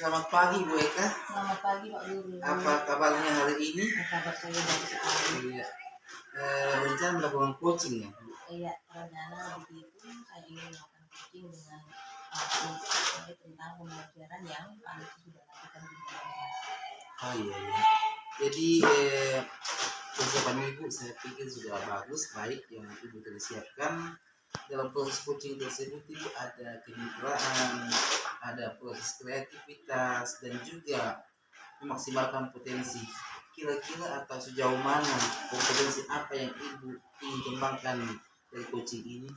selamat pagi Bu Eka. Selamat pagi Pak Guru. Apa kabarnya hari ini? Kabar saya baik sekali. Iya. Rencana melakukan coaching ya? Iya, rencana begitu saya ingin melakukan coaching dengan untuk terkait tentang pembelajaran yang Pak Niki sudah lakukan di dalam. Oh iya. Jadi persiapan Ibu saya pikir sudah bagus, baik yang Ibu telah siapkan. Dalam proses coaching tersebut itu ada kemitraan, ada proses kreativitas, dan juga memaksimalkan potensi. Kira-kira atau sejauh mana kompetensi apa yang Ibu ingin kembangkan dari coaching ini?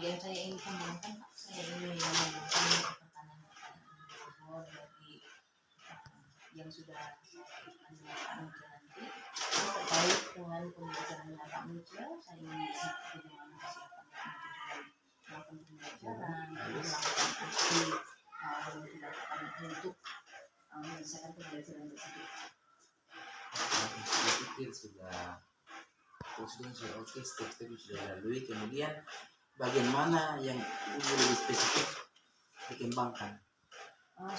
Yang saya ingin kembangkan, saya ingin mengembangkan pertanyaan dari yang sudah dilakukan oleh Pak Niki nanti terkait dengan pembelajarannya Pak Niki. Saya ingin melihat bagaimana kesiapan Pak Niki dalam melakukan pembelajaran, melakukan aksi yang dilakukan untuk menyelesaikan pembelajaran tersebut. Saya pikir sudah oke, step-step sudah lalui. Kemudian bagian mana yang Ibu lebih spesifik dikembangkan?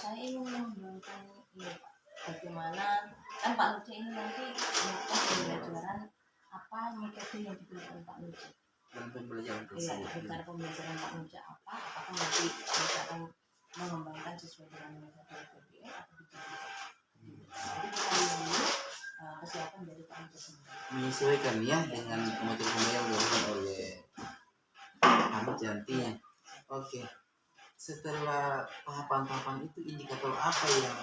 Saya ingin mengembangkan ini Pak, bagaimana kan Pak Niki ini nanti melakukan pembelajaran apa metode yang digunakan Pak Niki Dalam pembelajaran ya, tersebut. cara pembelajaran Pak Niki apa, apakah nanti kita akan mengembangkan sesuai dengan metode PBL atau digital. Jadi kita dulu kesiapan dari Pak Niki sendiri Menyesuaikan ya dengan metode yang dilakukan oleh Pak nantinya. Oke. Setelah tahapan-tahapan itu, indikator apa yang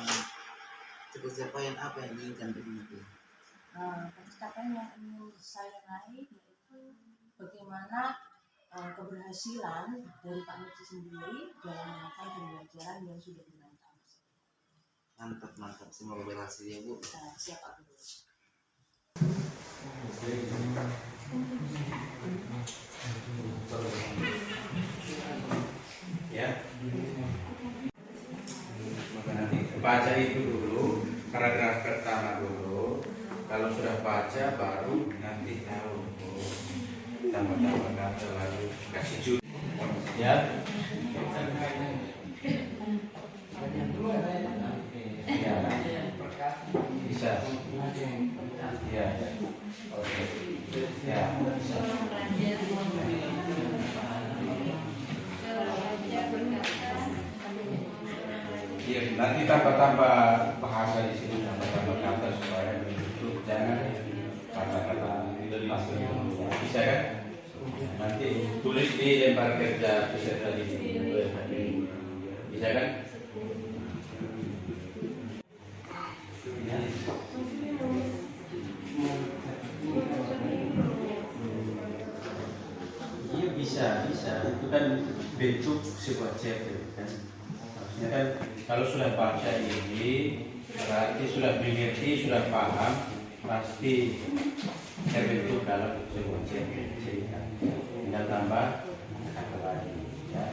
pencapaian apa yang diinginkan itu? pencapaian yang ingin saya raih yaitu bagaimana keberhasilan dari Pak Niki sendiri dalam melakukan pembelajaran yang sudah dilakukan. Mantap, semoga berhasil ya Bu. Siap Pak Guru. Ya, maka nanti baca itu dulu, paragraf pertama dulu. Kalau sudah baca baru nanti tahu tambah-tambah kata lalu kasih judul ya. Ya, bisa ya, oke ya, bisa. Iya, nanti tambah-tambah bahasa di sini, tambah-tambah kata supaya itu jangan kata-kata masuk. Bisa kan? Nanti tulis di lembar kerja peserta di sini. Bisa kan? Iya bisa. Itu kan bentuk sebuah chapter kan. Maksudnya kan kalau sudah baca ini berarti sudah mengerti, sudah paham, pasti terbentuk dalam sebuah cerita. Tinggal tambah kata lagi ya.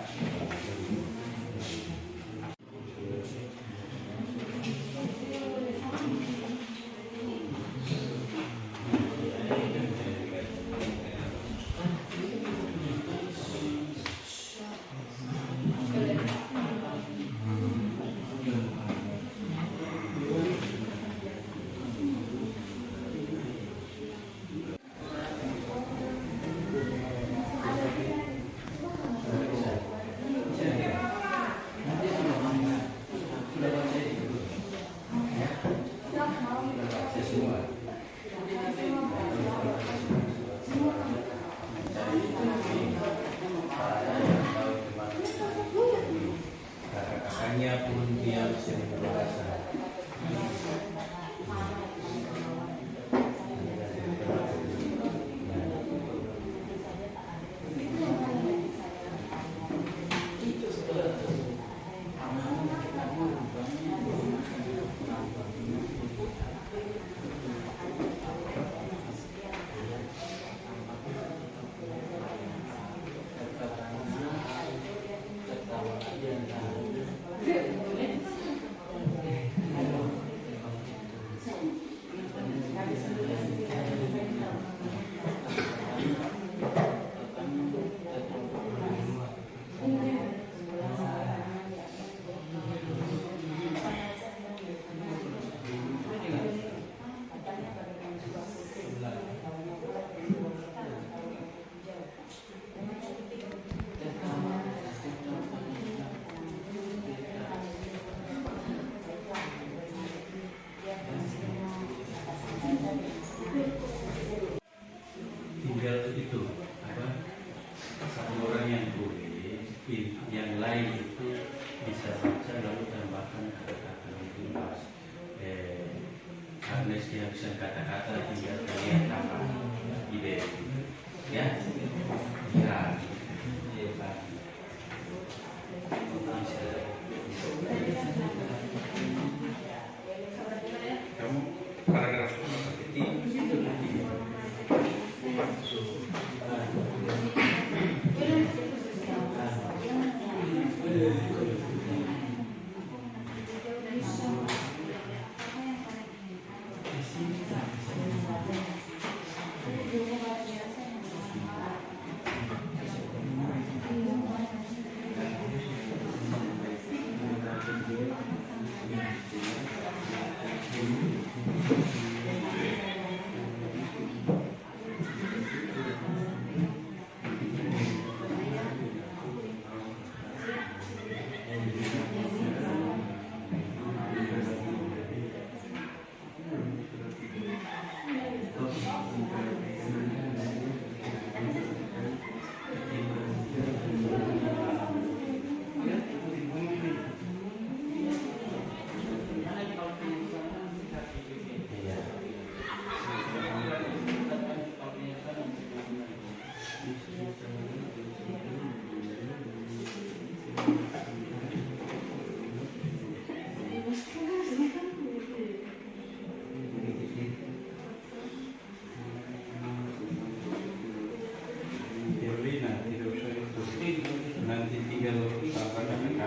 Nanti tinggal apa namanya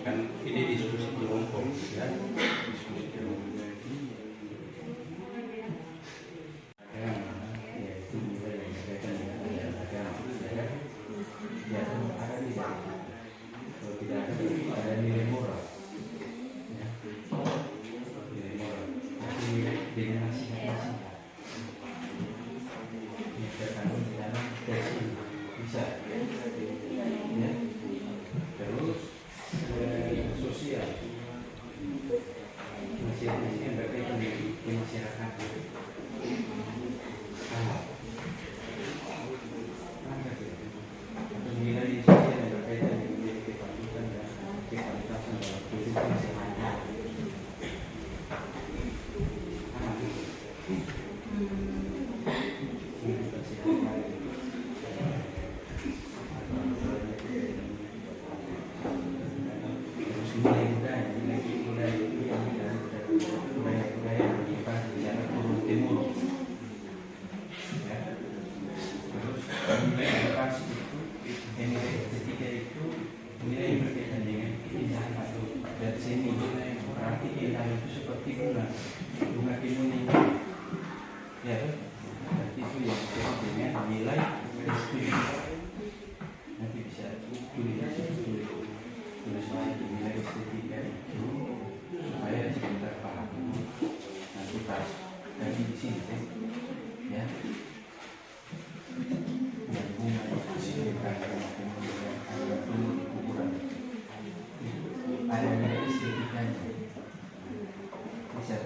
kan ini diskusi kelompok ya, diskusi kelompok. Ya, itu juga yang berkaitan dengan agama ya. Ya, ada tidak? Kalau tidak ada nilai moral. Ya, nilai moral. Tapi nilai dengan nasihat-nasihat. Ya, terkandung di dalam teks bisa. Ya, terus sosial. Masyarakat ini yang berkaitan dengan masyarakat. Nilai sosial yang berkaitan dengan kepatuhan dan kepantasan dalam kehidupan sehari-hari. Kehidupan sehari-hari. Terus nilai budaya itu yang budaya yang menyebar di sana turun temurun. Ya. Terus nilai edukasi itu, nilai ketiga itu nilai yang berkaitan dengan keindahan atau dari seni. Berarti keindahan itu seperti bunga kemuning. Ya, berarti itu yang disebut dengan nilai estetika. Nanti bisa tulis lagi nilai estetika itu supaya sebentar paham. Nanti pas dari di sini ya. Dan bunga itu bukan kemudian ada tumbuh di kuburan. Ada nilai estetikanya. Bisa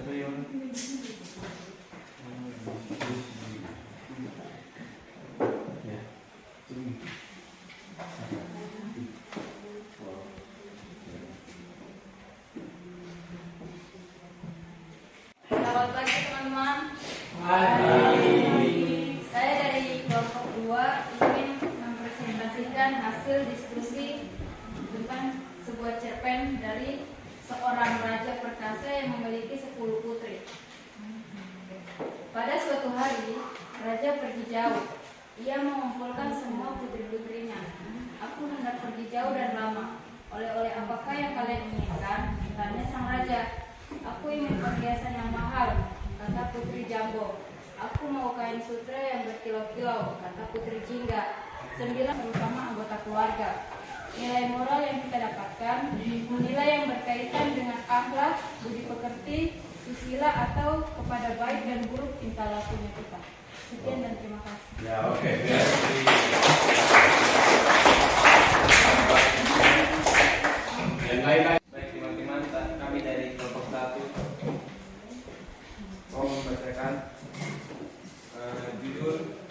tuh yang ya. Selamat pagi teman-teman. Saya dari kelompok 2 ingin mempresentasikan hasil diskusi tentang sebuah cerpen dari seorang raja perkasa yang memiliki 10 putri. Pada suatu hari, raja pergi jauh. Ia mengumpulkan semua putri-putrinya. Aku hendak pergi jauh dan lama. Oleh-oleh apakah yang kalian inginkan? Tanya sang raja. Aku ingin perhiasan yang mahal, kata putri Jambo. Aku mau kain sutra yang berkilau-kilau, kata putri Jingga. 9 terutama anggota keluarga. Nilai moral yang kita dapatkan, nilai yang berkaitan dengan akhlak, budi pekerti, susila atau kepada baik dan buruk tingkah lakunya kita. Sekian dan terima kasih. Ya, oke. Yang lain-lain. Baik teman-teman, kami dari kelompok 1 mau membacakan judul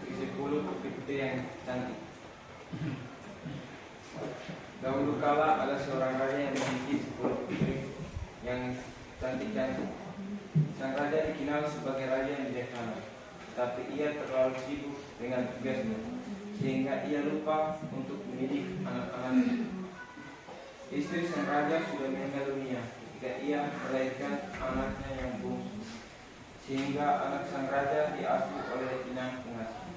10 putri-putri yang cantik. Dahulu kala ada seorang raja yang memiliki 10 putri yang cantik-cantik. Sang raja dikenal sebagai raja yang bijaksana, tapi ia terlalu sibuk dengan tugasnya, sehingga ia lupa untuk mendidik anak-anaknya. Istri sang raja sudah meninggal dunia ketika ia melahirkan anaknya yang bungsu, sehingga anak sang raja diasuh oleh inang pengasih.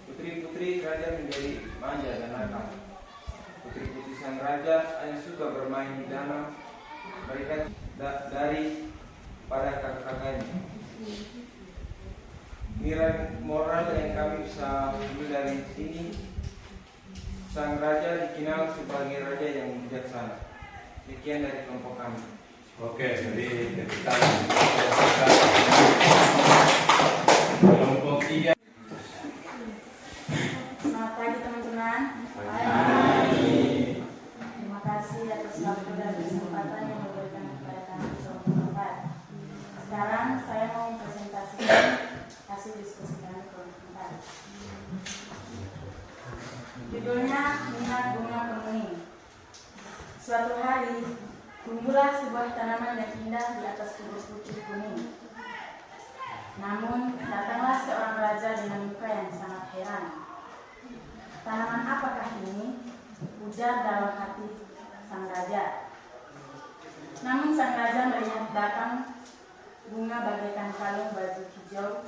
Putri-putri raja menjadi manja dan nakal. Putri-putri sang raja hanya suka bermain di danau. Mereka dari pada kakak-kakaknya. nilai moral yang kami bisa ambil dari sini, sang raja dikenal sebagai raja yang bijaksana. Sekian dari kelompok kami. Oke, jadi kita kelompok 3. Selamat pagi teman-teman. Terima kasih atas waktu dan kesempatan yang diberikan kepada kami kelompok 4. Sekarang saya mau mempresentasikan hasil diskusi kami kelompok 4. Judulnya Minat Bunga Kemuning. Suatu hari, tumbuhlah sebuah tanaman yang indah di atas kubur putih kuning. Namun, datanglah seorang raja dengan muka yang sangat heran. "Tanaman apakah ini?" ujar dalam hati sang raja. Namun sang raja melihat datang bunga bagaikan kalung baju hijau.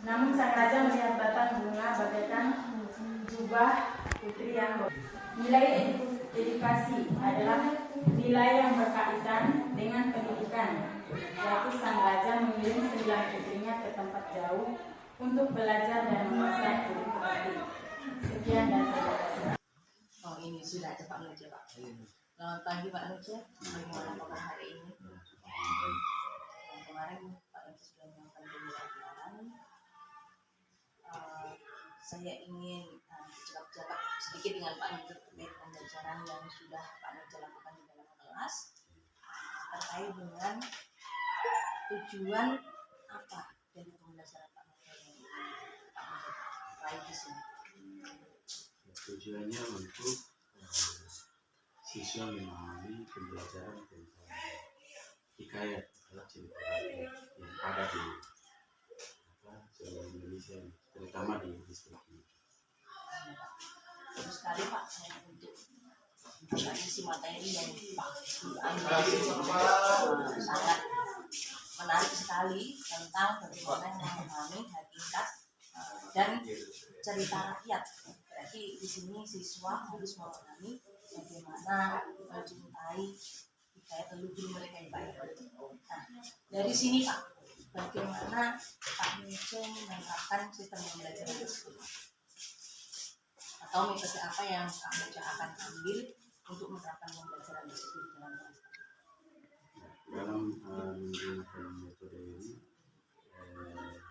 Namun sang raja melihat batang bunga bagaikan jubah putri yang nilai edukasi adalah nilai yang berkaitan dengan pendidikan, yaitu sang raja mengirim 9 putrinya ke tempat jauh untuk belajar dan menguasai ilmu tadi. Sekian dan terima kasih. Oh, ini sudah ada Pak Nuja, Pak. Selamat pagi Pak Nuja. Bagaimana kabar hari ini? Kemarin Pak Nuja sudah menyampaikan pembelajaran. Saya ingin bercakap sedikit dengan Pak Nuja terkait pembelajaran yang sudah Pak Nuja lakukan di dalam kelas terkait dengan tujuan apa dari pembelajaran Pak Nuja yang Pak Nuja raih di sini. Tujuannya untuk siswa memahami pembelajaran tentang hikayat atau cerita rakyat yang ada di seluruh Indonesia, terutama di distrik ini. Terus sekali Pak, saya untuk isi materi yang Pak diambil sangat menarik sekali tentang bagaimana memahami hakikat dan cerita rakyat. Berarti di sini siswa harus memahami bagaimana mencintai hikayat leluhur mereka yang baik. Nah, dari sini Pak, bagaimana Pak Nuja menerapkan sistem pembelajaran tersebut? Atau metode apa yang Pak Nuja akan ambil untuk menerapkan pembelajaran tersebut dalam kelas? Dalam menggunakan metode ini,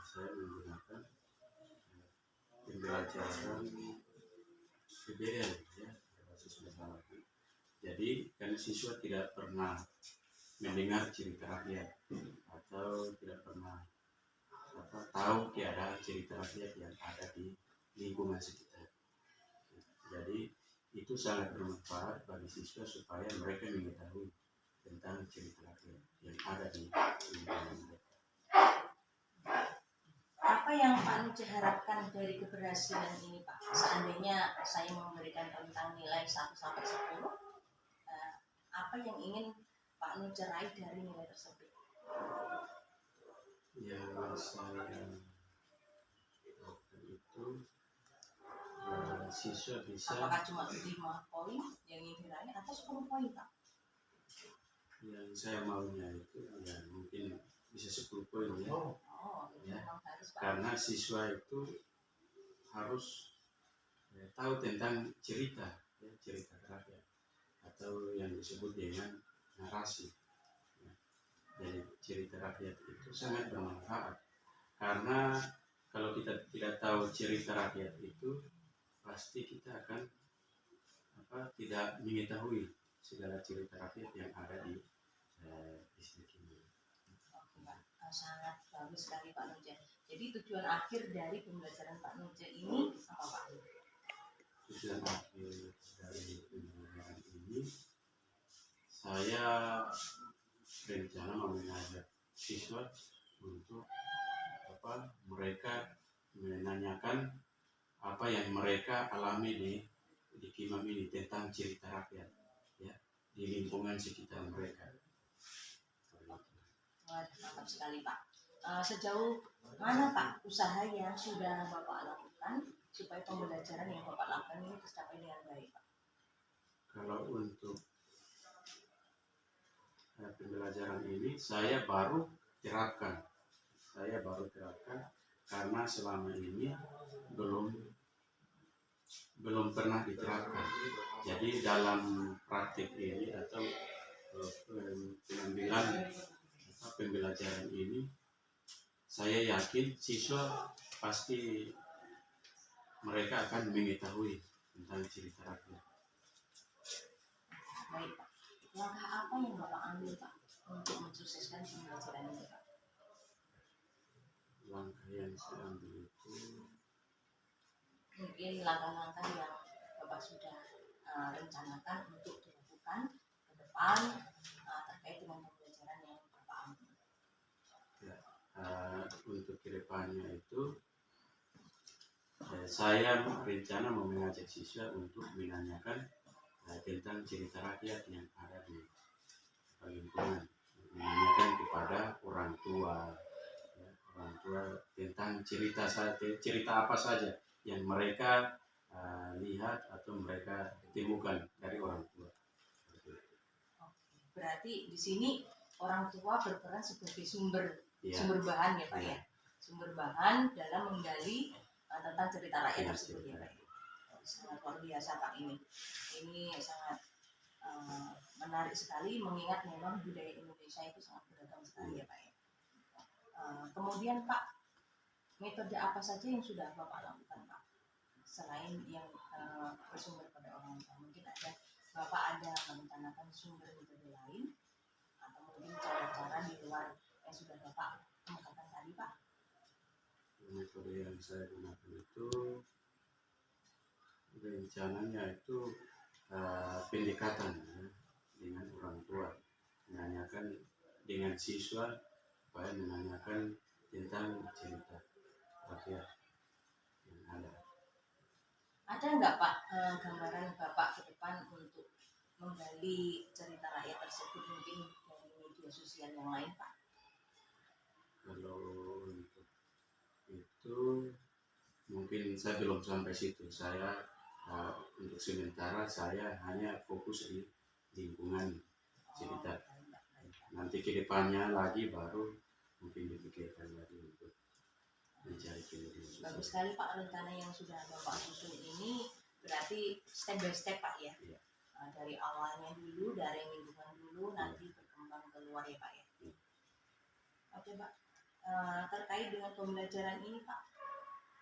saya menggunakan pembelajaran PBL, ya, basis masalah. Jadi kan siswa tidak pernah mendengar cerita rakyat atau tidak pernah tahu tiada cerita rakyat yang ada di lingkungan sekitar. Jadi itu sangat bermanfaat bagi siswa supaya mereka mengetahui tentang cerita rakyat yang ada di lingkungan mereka. Apa yang Pak Nuja harapkan dari keberhasilan ini Pak? Seandainya saya memberikan tentang nilai 1 sampai 10, apa yang ingin Pak Nuja raih dari nilai tersebut? Yang saya lakukan itu siswa bisa, Apakah cuma 5 poin yang ingin diraih atau 10 poin Pak? yang saya maunya itu ya mungkin bisa 10 poin ya. Oh, itu Ya. memang harus Pak. Karena siswa itu harus tahu tentang cerita, ya, cerita rakyat atau yang disebut dengan narasi. Ya. Jadi cerita rakyat itu sangat bermanfaat karena kalau kita tidak tahu cerita rakyat itu pasti kita akan tidak mengetahui segala cerita rakyat yang ada di distrik ini. Oke, Pak. Sangat bagus sekali Pak Nuja. Jadi tujuan akhir dari pembelajaran Pak Nuja ini apa Pak? Tujuan akhir dari pembelajaran ini, saya berencana mengajak siswa untuk mereka menanyakan apa yang mereka alami di Kimam ini tentang cerita rakyat, ya, di lingkungan sekitar mereka. Wah, mantap sekali Pak. Sejauh mana Pak usaha yang sudah Bapak lakukan supaya pembelajaran yang Bapak lakukan ini tercapai dengan baik Pak? Kalau untuk pembelajaran ini saya baru terapkan saya baru terapkan karena selama ini belum pernah diterapkan. Jadi dalam praktik ini atau pengambilan pembelajaran ini, saya yakin siswa pasti mereka akan mengetahui tentang cerita rakyat. Baik Pak, langkah apa yang Bapak ambil Pak untuk mensukseskan pembelajaran ini Pak? Langkah yang saya ambil itu Mungkin langkah-langkah yang Bapak sudah rencanakan untuk dilakukan ke depan terkait dengan pembelajaran yang Bapak ambil. ya, untuk kedepannya itu saya berencana mau mengajak siswa untuk menanyakan tentang cerita rakyat yang ada di lingkungan, menanyakan kepada orang tua, ya, orang tua tentang cerita apa saja yang mereka lihat atau mereka temukan dari orang tua. Oke. Berarti di sini orang tua berperan sebagai sumber bahan ya Pak ya, sumber bahan dalam menggali tentang cerita rakyat tersebut ya Pak. Sangat luar biasa Pak ini sangat menarik sekali, mengingat memang budaya Indonesia itu sangat beragam sekali ya Pak ya. Kemudian Pak, metode apa saja yang sudah Bapak lakukan Pak selain yang bersumber pada orang tua? Mungkin Bapak ada merencanakan sumber metode lain atau mungkin cara-cara di luar yang sudah Bapak kemukakan tadi Pak? Metode yang saya gunakan itu rencananya itu pendekatan ya, dengan orang tua, menanyakan dengan siswa supaya menanyakan tentang cerita rakyat yang ada. Ada nggak Pak gambaran Bapak ke depan untuk menggali cerita rakyat tersebut mungkin dari media sosial yang lain Pak? Kalau untuk itu mungkin saya belum sampai situ. Saya untuk sementara saya hanya fokus di lingkungan sekitar. Nanti kedepannya lagi baru mungkin dipikirkan lagi untuk mencari media sosial. Bagus sekali Pak, rencana yang sudah Bapak susun ini berarti step by step Pak ya. Iya. Dari awalnya dulu, dari lingkungan dulu, nanti berkembang keluar ya Pak ya. Oke Pak, terkait dengan pembelajaran ini Pak,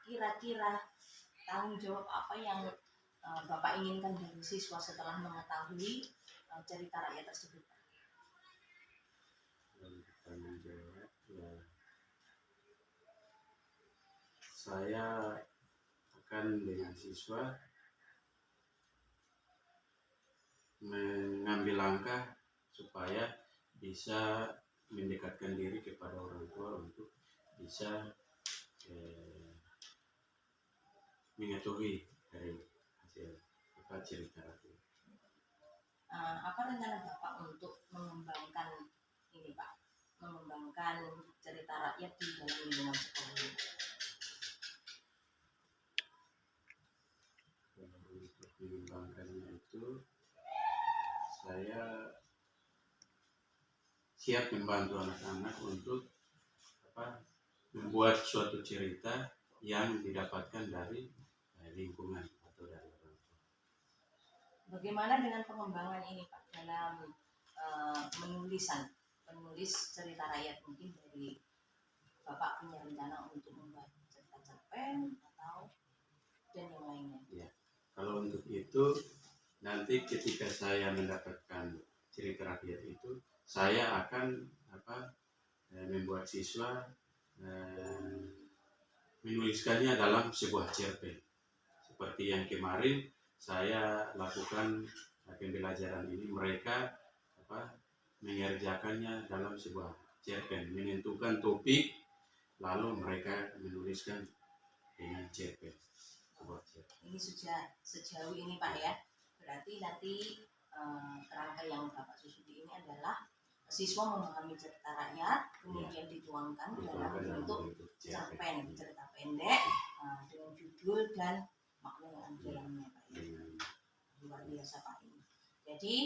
kira-kira tanggung jawab apa yang Bapak inginkan dari siswa setelah mengetahui cerita rakyat tersebut? Tanggung jawab ya, saya akan dengan siswa mengambil langkah supaya bisa mendekatkan diri kepada orang tua untuk bisa mengetahui dari hasil cerita rakyat. Apa rencana Bapak untuk mengembangkan ini Pak, mengembangkan cerita rakyat di dalam lingkungan sekolah ini? Untuk mengembangkannya itu saya siap membantu anak-anak untuk membuat suatu cerita yang didapatkan dari lingkungan atau dari orang tua. Bagaimana dengan pengembangan ini Pak dalam menulis cerita rakyat? Mungkin dari Bapak punya rencana untuk membuat cerita cerpen atau dan yang lainnya? Ya, kalau untuk itu nanti ketika saya mendapatkan cerita rakyat itu, saya akan membuat siswa menuliskannya dalam sebuah cerpen. Seperti yang kemarin saya lakukan pembelajaran ini, mereka mengerjakannya dalam sebuah cerpen, menentukan topik, lalu mereka menuliskan dengan cerpen. Ini sudah sejauh ini Pak ya, berarti nanti kerangka yang Bapak susun ini adalah siswa memahami cerita rakyat, kemudian dituangkan dalam bentuk cerpen, cerita pendek dengan judul dan makna yang ada dalamnya Pak ya. Luar biasa Pak ini. Jadi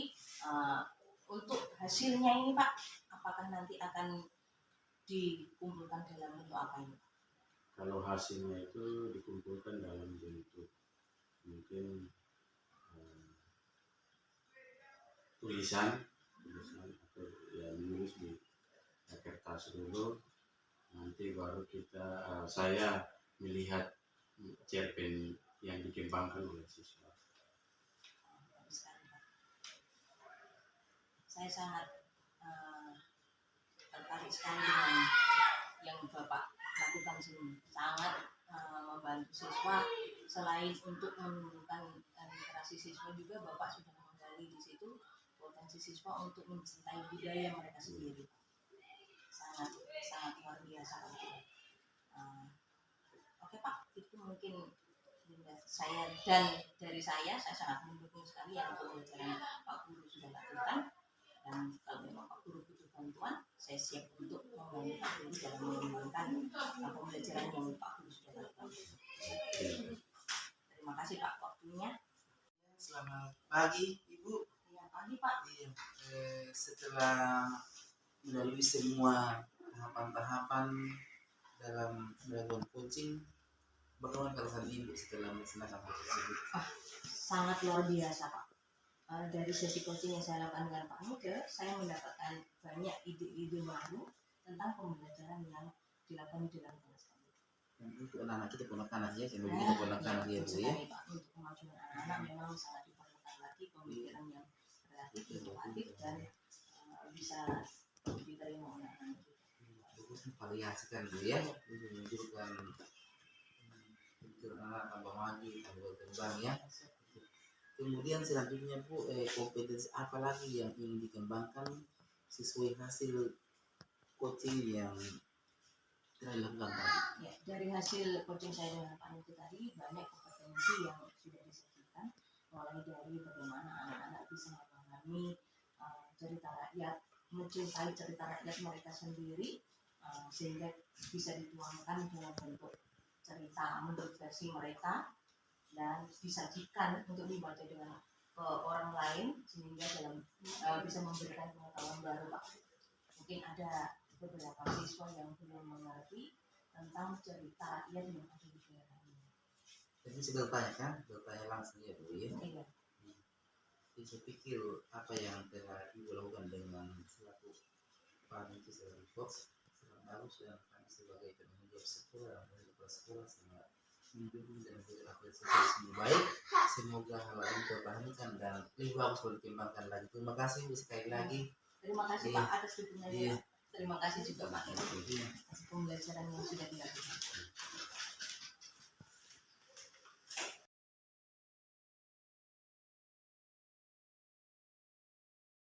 untuk hasilnya ini Pak, apakah nanti akan dikumpulkan dalam bentuk apa ini? Kalau hasilnya itu dikumpulkan dalam bentuk mungkin tulisan atau ya menulis di kertas dulu, nanti baru saya melihat cerpen yang dikembangkan oleh siswa. Saya sangat tertarik sekali dengan yang Bapak lakukan sini, sangat membantu siswa. Selain untuk menumbuhkan literasi siswa juga Bapak sudah menggali di situ potensi siswa untuk mencintai budaya mereka sendiri. Sangat luar biasa Pak. Oke Pak, itu mungkin saya, dan dari saya sangat mendukung sekali yang pembelajaran Pak Guru sudah lakukan. Dan kalau memang Pak Guru butuh bantuan, saya siap untuk membantu Pak Guru dalam mengembangkan pembelajaran yang Pak Guru sudah lakukan. Terima kasih Pak waktunya. Selamat pagi Ibu. Iya, pagi Pak. Iya, setelah melalui semua tahapan-tahapan dalam melakukan coaching, bagaimana perasaan Ibu setelah melaksanakan hal tersebut? Sangat luar biasa Pak. Dari sesi coaching yang saya lakukan dengan Pak Muda, saya mendapatkan banyak ide-ide baru tentang pembelajaran yang dilakukan di dalam kelas kami. Dan untuk anak-anak kita ponakan ya, yang lebih kita ponakan dia Bu ya. Pak, untuk kemajuan anak-anak memang sangat diperlukan lagi pemikiran yang kreatif, inovatif dan bisa diterima oleh anak-anak kita. Bagus variasikan Bu ya, untuk menunjukkan pikiran anak tambah maju, tambah berkembang ya. Kemudian selanjutnya Bu, kompetensi apa lagi yang ingin dikembangkan sesuai hasil coaching yang telah dilakukan tadi? Ya, dari hasil coaching saya dengan Pak Muda tadi, banyak kompetensi yang sudah disajikan, mulai dari bagaimana anak-anak bisa memahami cerita rakyat, mencintai cerita rakyat mereka sendiri, sehingga bisa dituangkan dalam bentuk cerita menurut versi mereka dan disajikan untuk dibaca dengan orang lain, sehingga dalam bisa memberikan pengetahuan baru Pak. Mungkin ada beberapa siswa yang belum mengerti tentang cerita rakyat yang ada di daerah ini. Jadi saya bertanya langsung ya Bu ya. Iya. Jadi saya pikir apa yang telah Ibu lakukan dengan selaku panitia sebagai coach sangat bagus, dan kami sebagai penanggung jawab sekolah dan kepala sekolah sangat mendukung dan berlaku sesuatu baik. Semoga hal ini terperhatikan dan lebih bagus dikembangkan lagi. Terima kasih Bu sekali lagi. Terima kasih Iya. Pak atas dukungannya. Iya. Terima kasih juga Pak Iya. atas pembelajaran yang sudah dilakukan.